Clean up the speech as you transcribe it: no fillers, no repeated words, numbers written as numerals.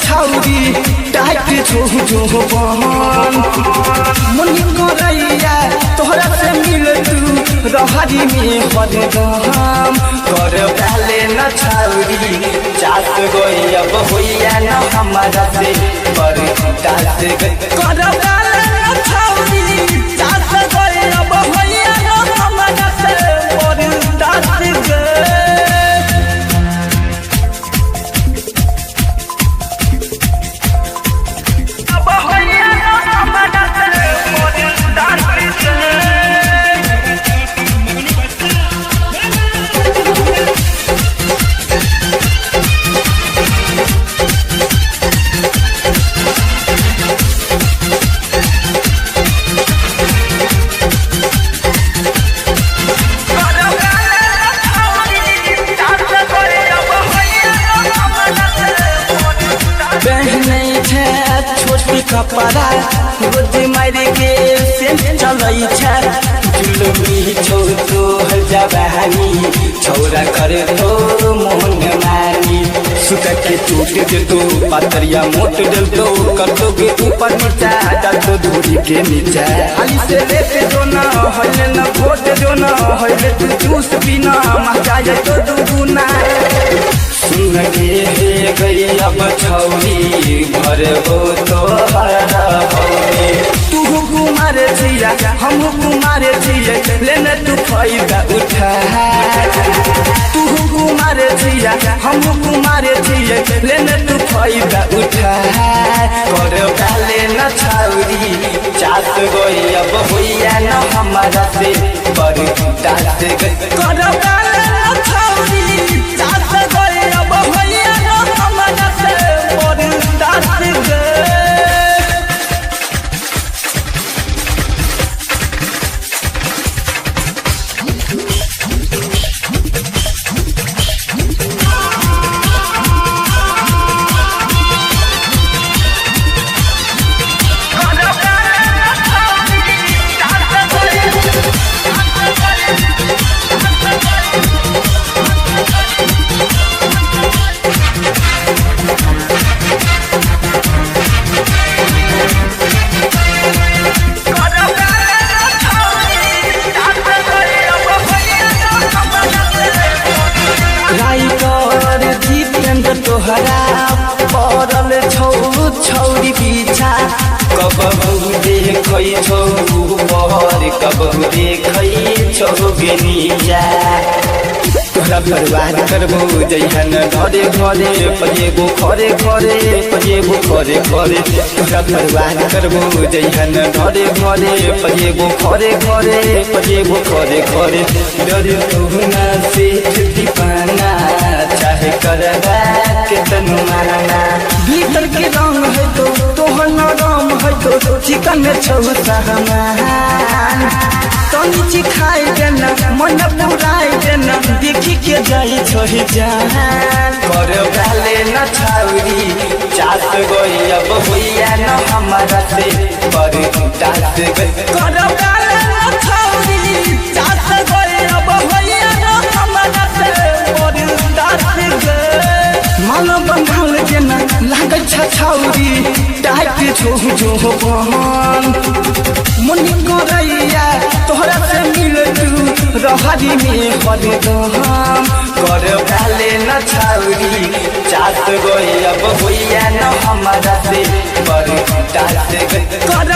छछौरी tight छो बहन मन करैया तोहरा से मिल तू रहरी में हरदम कर डाले न छौरी चास गई अब होइया न हमारा से पर डास कर डाले न छौरी चास गई अब होइया न हमारा से पर डास कपड़ा रोज मार के चल जुलमी छो तो जवानी छौरा कर तो मोहन मानी सुत के टूट दे तो पतरिया मोट डल तो कर दो के ऊपर नीचा डाल तो दूरी के नीचा हाली से लेते जो ना हले न भोट जो ना हले तू जूस बिना मजा जाए तो दुगुना सुन के गई अब छौरी घर हो तो तू कुमार छिया हम कुमार छिया लेने तू फायदा उठा तू कुमार छिया हम कुमार छिया लेने तू फायदा उठा कर डाले न छौरी चास गई अब होइया न हमारा से पर डास कर डाले न छौरी चास गई अब होइया न हमारा से पर डास तोहरा पड़ल छौ छौरी पीछा कबहू देखै छौ पर कबहू देखै छौ बेनिया तोहरा बर्बाद करबो जइहन घरे घरे पजेबो खरे खरे पजेबो खरे खरे तोहरा बर्बाद करबो जइहन घरे घरे पजेबो खरे खरे पजेबो खरे खरे डर तुहना से दीपाना चाहे करवा केतन माना भीतर के रंग है तो तोहर नरम है तो चिकन छौ सहमान तनी चिखाई देना मन पुराई देना देखी के जाई छो जान कर डाले न छौरी चास गई अब होइया न हमारा से पर डास कर डाले न छौरी चास गई अब होइया न हमारा से पर डास मन बंगाल जेना लागै छछौरी टाइट छो बहन मन करैया तोहरा से मिल तू रहरी में हरदम कर डाले न छौरी चास गई अब होइया न हमारा से पर डास कर